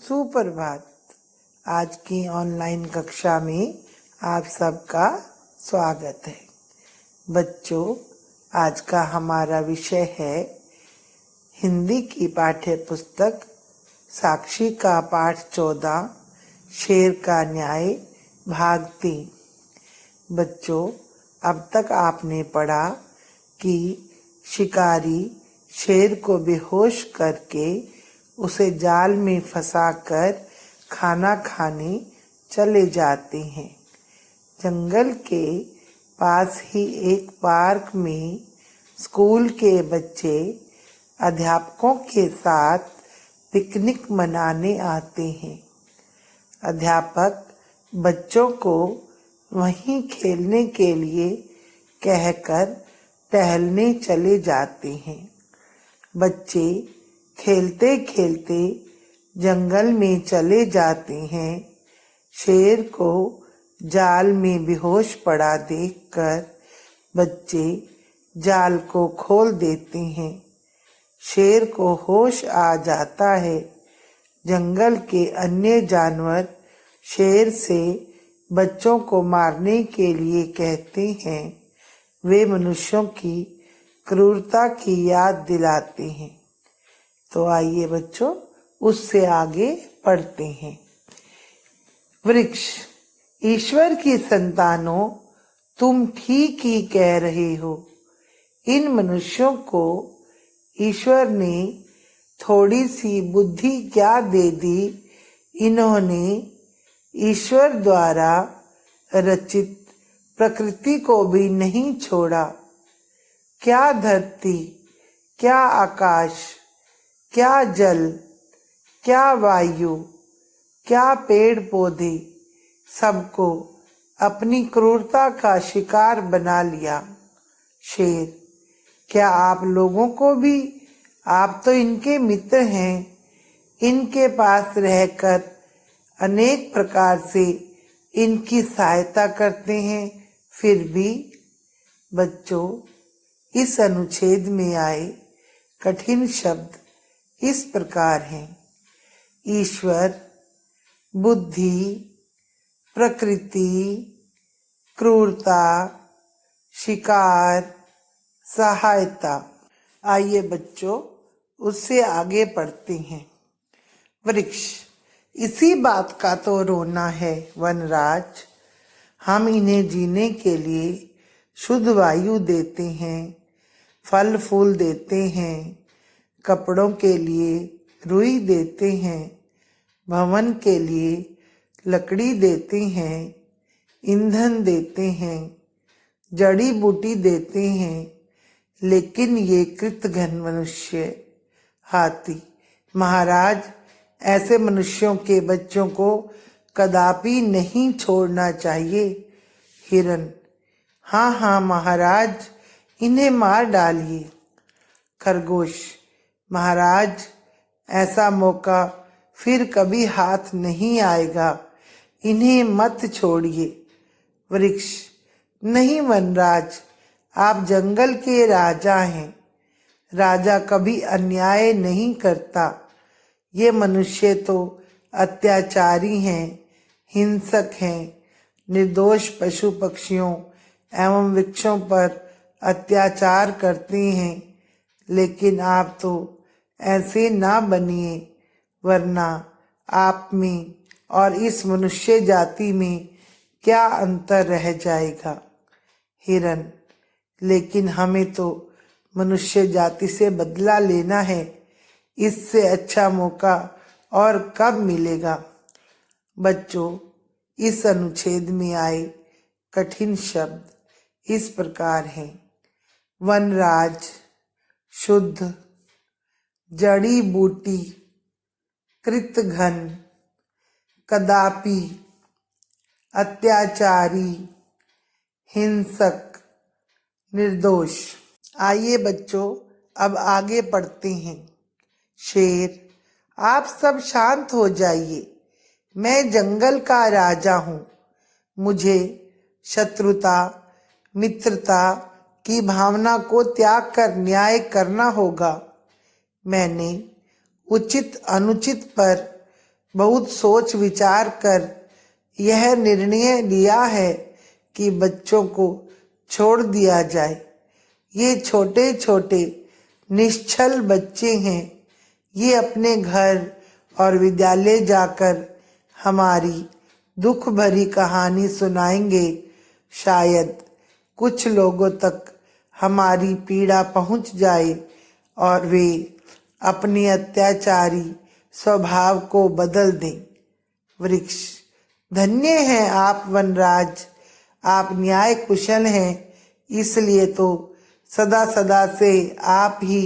सुप्रभात। आज की ऑनलाइन कक्षा में आप सबका स्वागत है। बच्चों, आज का हमारा विषय है हिंदी की पाठ्य पुस्तक साक्षी का पाठ 14 शेर का न्याय भाग 3। बच्चों, अब तक आपने पढ़ा कि शिकारी शेर को बेहोश करके उसे जाल में फंसाकर खाना खाने चले जाते हैं। जंगल के पास ही एक पार्क में स्कूल के बच्चे अध्यापकों के साथ पिकनिक मनाने आते हैं। अध्यापक बच्चों को वहीं खेलने के लिए कहकर टहलने चले जाते हैं। बच्चे खेलते खेलते जंगल में चले जाते हैं। शेर को जाल में बेहोश पड़ा देखकर बच्चे जाल को खोल देते हैं। शेर को होश आ जाता है। जंगल के अन्य जानवर शेर से बच्चों को मारने के लिए कहते हैं। वे मनुष्यों की क्रूरता की याद दिलाते हैं। तो आइए बच्चों, उससे आगे पढ़ते हैं। वृक्ष। ईश्वर की संतानों, तुम ठीक ही कह रहे हो। इन मनुष्यों को ईश्वर ने थोड़ी सी बुद्धि क्या दे दी। इन्होंने ईश्वर द्वारा रचित प्रकृति को भी नहीं छोड़ा। क्या धरती, क्या आकाश, क्या जल, क्या वायु, क्या पेड़ पौधे, सबको अपनी क्रूरता का शिकार बना लिया। शेर। क्या आप लोगों को भी, आप तो इनके मित्र हैं, इनके पास रहकर अनेक प्रकार से इनकी सहायता करते हैं, फिर भी। बच्चों, इस अनुच्छेद में आए कठिन शब्द इस प्रकार हैं: ईश्वर, बुद्धि, प्रकृति, क्रूरता, शिकार, सहायता। आइए बच्चों, उससे आगे पढ़ते हैं। वृक्ष। इसी बात का तो रोना है वनराज। हम इन्हें जीने के लिए शुद्ध वायु देते हैं, फल फूल देते हैं, कपड़ों के लिए रुई देते हैं, भवन के लिए लकड़ी देते हैं, ईंधन देते हैं, जड़ी बूटी देते हैं, लेकिन ये कृतघ्न मनुष्य, हाथी। महाराज, ऐसे मनुष्यों के बच्चों को कदापि नहीं छोड़ना चाहिए। हिरण। हाँ हाँ महाराज, इन्हें मार डालिए। खरगोश। महाराज, ऐसा मौका फिर कभी हाथ नहीं आएगा, इन्हें मत छोड़िए। वृक्ष। नहीं वनराज, आप जंगल के राजा हैं। राजा कभी अन्याय नहीं करता। ये मनुष्य तो अत्याचारी हैं, हिंसक हैं, निर्दोष पशु पक्षियों एवं वृक्षों पर अत्याचार करते हैं। लेकिन आप तो ऐसे ना बनिए, वरना आप में और इस मनुष्य जाति में क्या अंतर रह जाएगा। हिरण। लेकिन हमें तो मनुष्य जाति से बदला लेना है, इससे अच्छा मौका और कब मिलेगा। बच्चों, इस अनुच्छेद में आए कठिन शब्द इस प्रकार हैं: वनराज, शुद्ध, जड़ी बूटी, कृतघ्न, कदापि, अत्याचारी, हिंसक, निर्दोष। आइए बच्चों, अब आगे पढ़ते हैं। शेर। आप सब शांत हो जाइए। मैं जंगल का राजा हूँ। मुझे शत्रुता, मित्रता की भावना को त्याग कर न्याय करना होगा। मैंने उचित अनुचित पर बहुत सोच विचार कर यह निर्णय लिया है कि बच्चों को छोड़ दिया जाए। ये छोटे छोटे निश्चल बच्चे हैं। ये अपने घर और विद्यालय जाकर हमारी दुख भरी कहानी सुनाएंगे। शायद कुछ लोगों तक हमारी पीड़ा पहुंच जाए और वे अपने अत्याचारी स्वभाव को बदल दें। वृक्ष, धन्य हैं आप वनराज, आप न्याय कुशल हैं, इसलिए तो सदा सदा से आप ही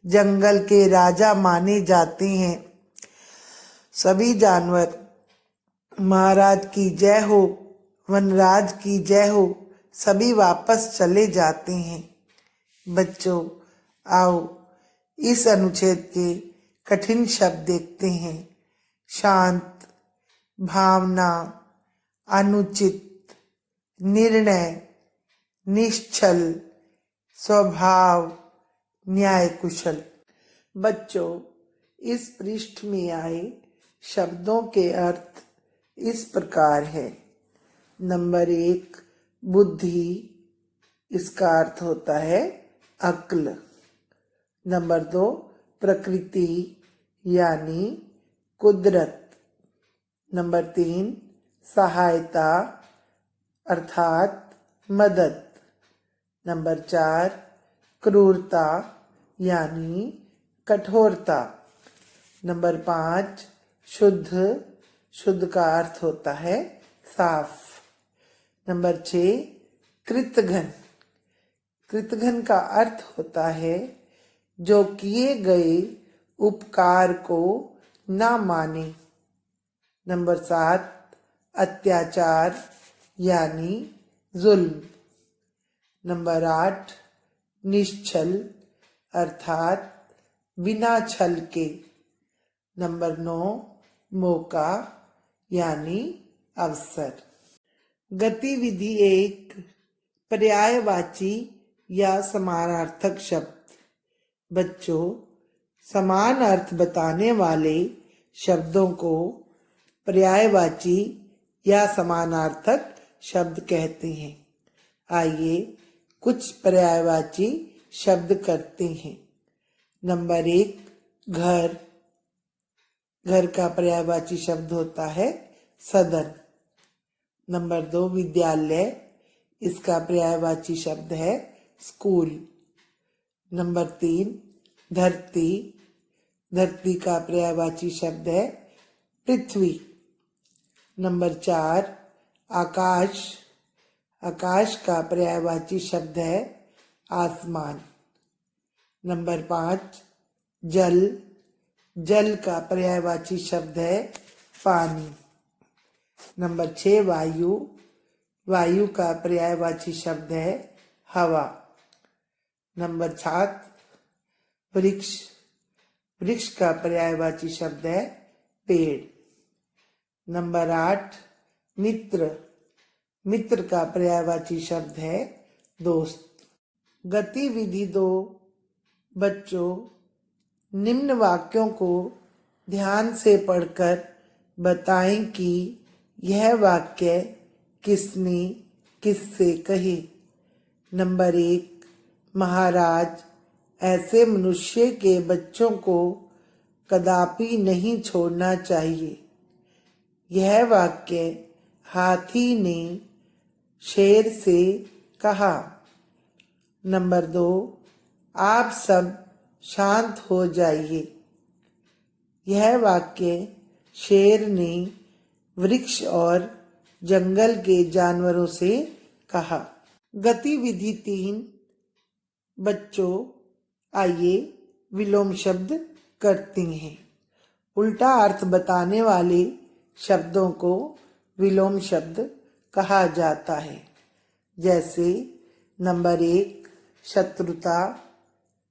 जंगल के राजा माने जाते हैं। सभी जानवर महाराज की जय हो, वनराज की जय हो। सभी वापस चले जाते हैं। बच्चों, आओ इस अनुच्छेद के कठिन शब्द देखते हैं। शांत, भावना, अनुचित, निर्णय, निश्चल, स्वभाव, न्याय कुशल। बच्चों, इस पृष्ठ में आए शब्दों के अर्थ इस प्रकार है। नंबर 1, बुद्धि, इसका अर्थ होता है अक्ल। नंबर 2, प्रकृति यानी कुदरत। नंबर 3, सहायता अर्थात मदद। नंबर 4, क्रूरता यानी कठोरता। नंबर 5, शुद्ध, शुद्ध का अर्थ होता है साफ। नंबर 6, कृतघ्न, कृतघ्न का अर्थ होता है जो किए गए उपकार को ना माने। नंबर 7, अत्याचार यानी जुल्म। नंबर 8, निश्चल अर्थात बिना छल के। नंबर 9, मौका यानी अवसर। गतिविधि 1, पर्यायवाची या समानार्थक शब्द। बच्चों, समान अर्थ बताने वाले शब्दों को पर्यायवाची या समानार्थक शब्द कहते हैं। आइए कुछ पर्यायवाची शब्द करते हैं। नंबर 1, घर, घर का पर्यायवाची शब्द होता है सदन। नंबर 2, विद्यालय, इसका पर्यायवाची शब्द है स्कूल। नंबर 3, धरती, धरती का पर्यायवाची शब्द है पृथ्वी। नंबर 4, आकाश, आकाश का पर्यायवाची शब्द है आसमान। नंबर 5, जल, जल का पर्यायवाची शब्द है पानी। नंबर 6, वायु, वायु का पर्यायवाची शब्द है हवा। नंबर 7, वृक्ष, वृक्ष का पर्यायवाची शब्द है पेड़। नंबर 8, मित्र, मित्र का पर्यायवाची शब्द है दोस्त। गतिविधि 2, बच्चों निम्न वाक्यों को ध्यान से पढ़कर बताएं कि यह वाक्य किसने किससे कहे। नंबर 1, महाराज ऐसे मनुष्य के बच्चों को कदापि नहीं छोड़ना चाहिए। यह वाक्य हाथी ने शेर से कहा। नंबर 2, आप सब शांत हो जाइए। यह वाक्य शेर ने वृक्ष और जंगल के जानवरों से कहा। गतिविधि 3, बच्चों आइए विलोम शब्द करते हैं। उल्टा अर्थ बताने वाले शब्दों को विलोम शब्द कहा जाता है। जैसे नंबर 1, शत्रुता,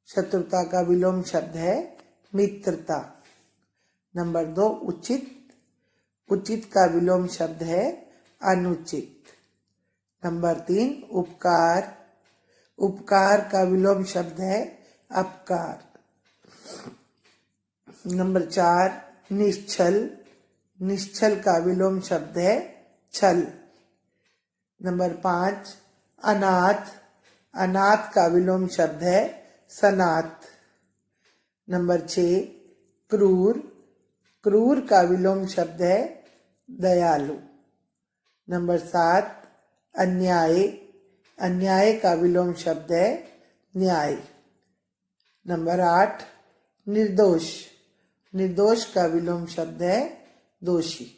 शत्रुता का विलोम शब्द है मित्रता। नंबर 2, उचित, उचित का विलोम शब्द है अनुचित। नंबर 3, उपकार, उपकार का विलोम शब्द है अपकार। नंबर 4, निश्चल, निश्चल का विलोम शब्द है छल। नंबर 5 अनाथ, अनाथ का विलोम शब्द है सनाथ। नंबर 6 क्रूर, क्रूर का विलोम शब्द है दयालु। नंबर 7 अन्याय, अन्याय का विलोम शब्द है न्याय। नंबर 8 निर्दोष, निर्दोष का विलोम शब्द है दोषी।